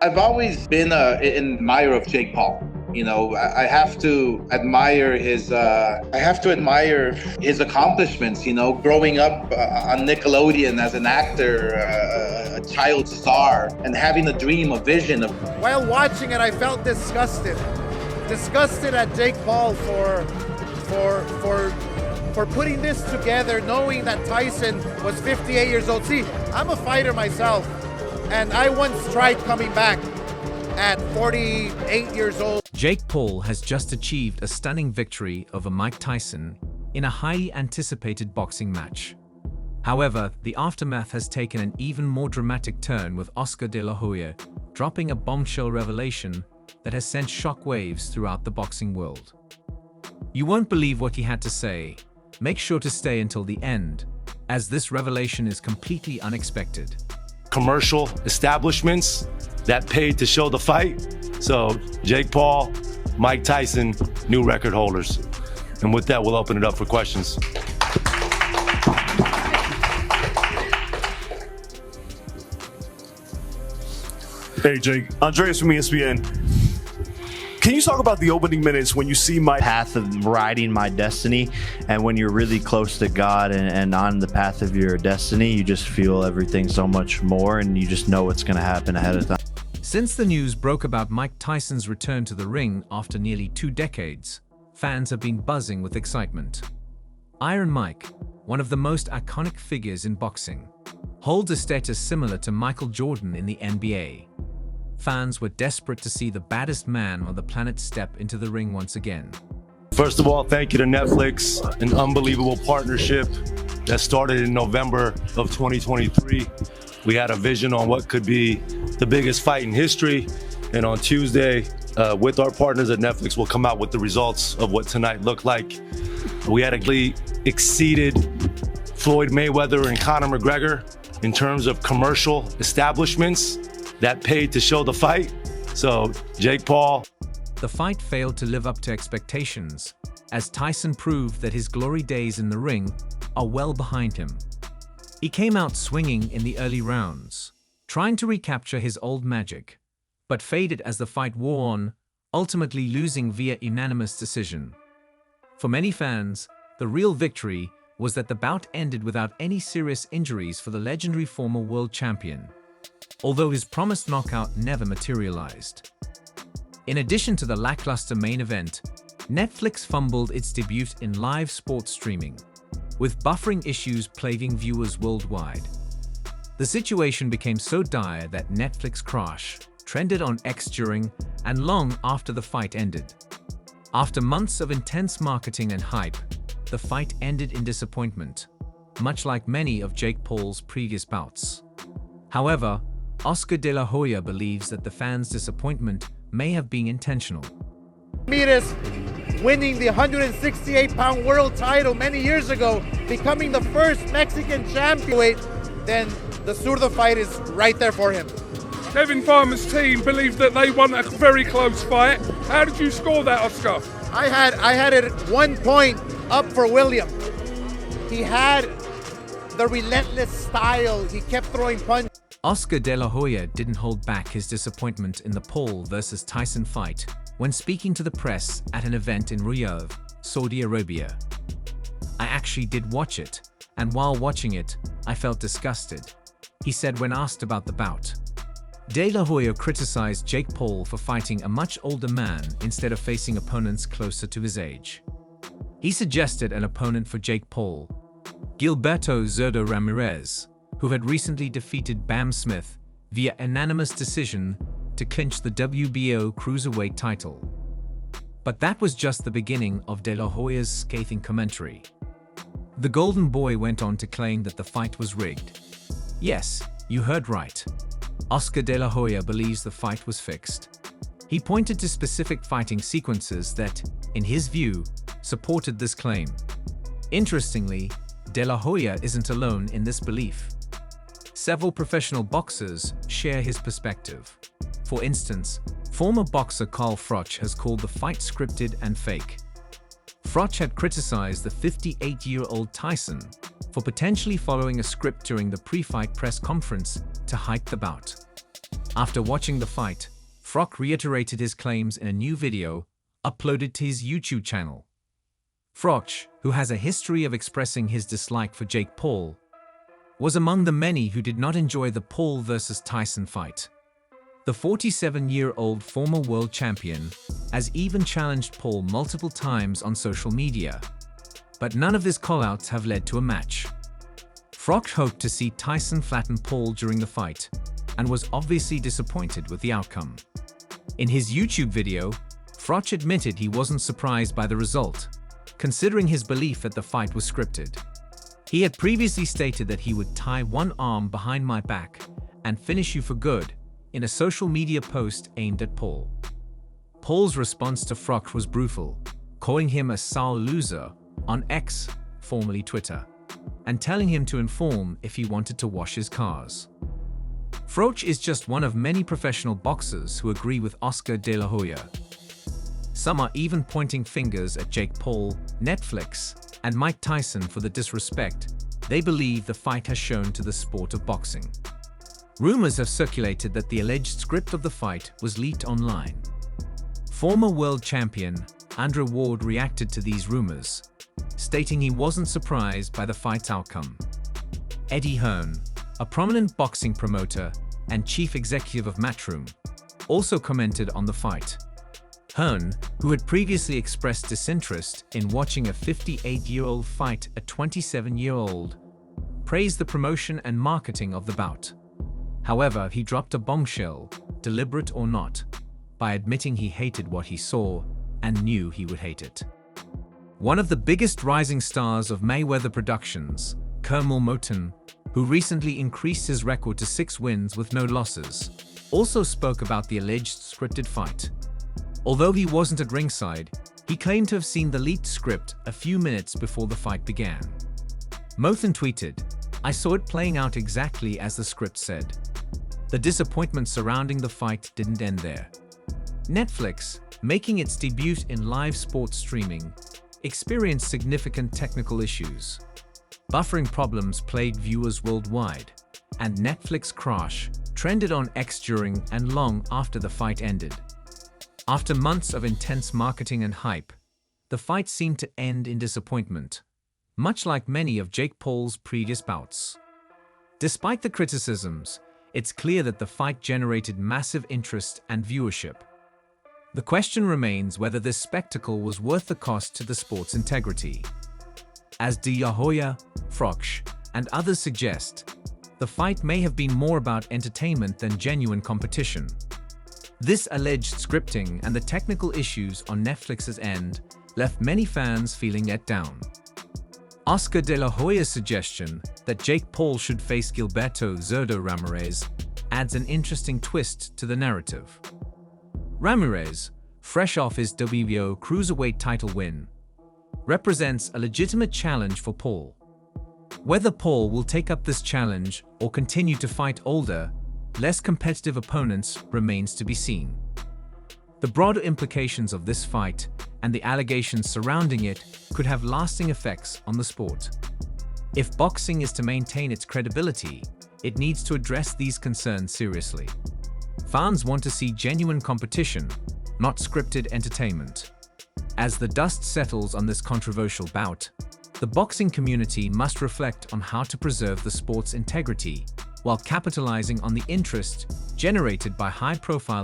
I've always been an admirer of Jake Paul. You know, I have to admire his accomplishments. You know, growing up on Nickelodeon as an actor, a child star, and having a dream, a vision of. While watching it, I felt disgusted at Jake Paul for putting this together, knowing that Tyson was 58 years old. See, I'm a fighter myself, and I once tried coming back at 48 years old. Jake Paul has just achieved a stunning victory over Mike Tyson in a highly anticipated boxing match. However, the aftermath has taken an even more dramatic turn, with Oscar De La Hoya dropping a bombshell revelation that has sent shockwaves throughout the boxing world. You won't believe what he had to say. Make sure to stay until the end, as this revelation is completely unexpected. Commercial establishments that paid to show the fight. So Jake Paul, Mike Tyson, new record holders. And with that, we'll open it up for questions. Hey Jake, Andreas from ESPN. Can you talk about the opening minutes when you see my path of riding my destiny, and when you're really close to God and on the path of your destiny, you just feel everything so much more, and you just know what's going to happen ahead of time. Since the news broke about Mike Tyson's return to the ring after nearly 2 decades, fans have been buzzing with excitement. Iron Mike, one of the most iconic figures in boxing, holds a status similar to Michael Jordan in the NBA. Fans were desperate to see the baddest man on the planet step into the ring once again. First of all, thank you to Netflix, an unbelievable partnership that started in November of 2023. We had a vision on what could be the biggest fight in history, and on Tuesday, with our partners at Netflix, we'll come out with the results of what tonight looked like. We had exceeded Floyd Mayweather and Conor McGregor in terms of commercial establishments that paid to show the fight. So, Jake Paul. The fight failed to live up to expectations, as Tyson proved that his glory days in the ring are well behind him. He came out swinging in the early rounds, trying to recapture his old magic, but faded as the fight wore on, ultimately losing via unanimous decision. For many fans, the real victory was that the bout ended without any serious injuries for the legendary former world champion, although his promised knockout never materialized. In addition to the lackluster main event, Netflix fumbled its debut in live sports streaming, with buffering issues plaguing viewers worldwide. The situation became so dire that Netflix crash trended on X during and long after the fight ended. After months of intense marketing and hype, the fight ended in disappointment, much like many of Jake Paul's previous bouts. However, Oscar De La Hoya believes that the fans' disappointment may have been intentional. Ramirez winning the 168-pound world title many years ago, becoming the first Mexican champion, then the Zurdo fight is right there for him. Kevin Farmer's team believed that they won a very close fight. How did you score that, Oscar? I had it 1 point up for William. He had the relentless style. He kept throwing punches. Oscar De La Hoya didn't hold back his disappointment in the Paul versus Tyson fight when speaking to the press at an event in Riyadh, Saudi Arabia. "I actually did watch it, and while watching it, I felt disgusted," he said when asked about the bout. De La Hoya criticized Jake Paul for fighting a much older man instead of facing opponents closer to his age. He suggested an opponent for Jake Paul, Gilberto Zurdo Ramirez, who had recently defeated Bam Smith via unanimous decision to clinch the WBO cruiserweight title. But that was just the beginning of De La Hoya's scathing commentary. The Golden Boy went on to claim that the fight was rigged. Yes, you heard right. Oscar De La Hoya believes the fight was fixed. He pointed to specific fighting sequences that, in his view, supported this claim. Interestingly, De La Hoya isn't alone in this belief. Several professional boxers share his perspective. For instance, former boxer Carl Froch has called the fight scripted and fake. Froch had criticized the 58-year-old Tyson for potentially following a script during the pre-fight press conference to hype the bout. After watching the fight, Froch reiterated his claims in a new video uploaded to his YouTube channel. Froch, who has a history of expressing his dislike for Jake Paul, was among the many who did not enjoy the Paul versus Tyson fight. The 47-year-old former world champion has even challenged Paul multiple times on social media, but none of his callouts have led to a match. Froch hoped to see Tyson flatten Paul during the fight and was obviously disappointed with the outcome. In his YouTube video, Froch admitted he wasn't surprised by the result, considering his belief that the fight was scripted. He had previously stated that he would tie one arm behind my back and finish you for good in a social media post aimed at Paul. Paul's response to Froch was brutal, calling him a sour loser on X, formerly Twitter, and telling him to inform if he wanted to wash his cars. Froch is just one of many professional boxers who agree with Oscar de la Hoya. Some are even pointing fingers at Jake Paul, Netflix, and Mike Tyson for the disrespect they believe the fight has shown to the sport of boxing. Rumors have circulated that the alleged script of the fight was leaked online. Former world champion Andre Ward reacted to these rumors, stating he wasn't surprised by the fight's outcome. Eddie Hearn, a prominent boxing promoter and chief executive of Matchroom, also commented on the fight. Hearn, who had previously expressed disinterest in watching a 58-year-old fight a 27-year-old, praised the promotion and marketing of the bout. However, he dropped a bombshell, deliberate or not, by admitting he hated what he saw and knew he would hate it. One of the biggest rising stars of Mayweather Productions, Kermel Moton, who recently increased his record to 6 wins with no losses, also spoke about the alleged scripted fight. Although he wasn't at ringside, he claimed to have seen the leaked script a few minutes before the fight began. Moton tweeted, "I saw it playing out exactly as the script said." The disappointment surrounding the fight didn't end there. Netflix, making its debut in live sports streaming, experienced significant technical issues. Buffering problems plagued viewers worldwide, and Netflix crash trended on X during and long after the fight ended. After months of intense marketing and hype, the fight seemed to end in disappointment, much like many of Jake Paul's previous bouts. Despite the criticisms, it's clear that the fight generated massive interest and viewership. The question remains whether this spectacle was worth the cost to the sport's integrity. As De La Hoya, Froch, and others suggest, the fight may have been more about entertainment than genuine competition. This alleged scripting and the technical issues on Netflix's end left many fans feeling let down. Oscar de la Hoya's suggestion that Jake Paul should face Gilberto Zurdo Ramirez adds an interesting twist to the narrative. Ramirez, fresh off his WBO cruiserweight title win, represents a legitimate challenge for Paul. Whether Paul will take up this challenge or continue to fight older, less competitive opponents remains to be seen. The broader implications of this fight and the allegations surrounding it could have lasting effects on the sport. If boxing is to maintain its credibility, it needs to address these concerns seriously. Fans want to see genuine competition, not scripted entertainment. As the dust settles on this controversial bout, the boxing community must reflect on how to preserve the sport's integrity while capitalizing on the interest generated by high-profile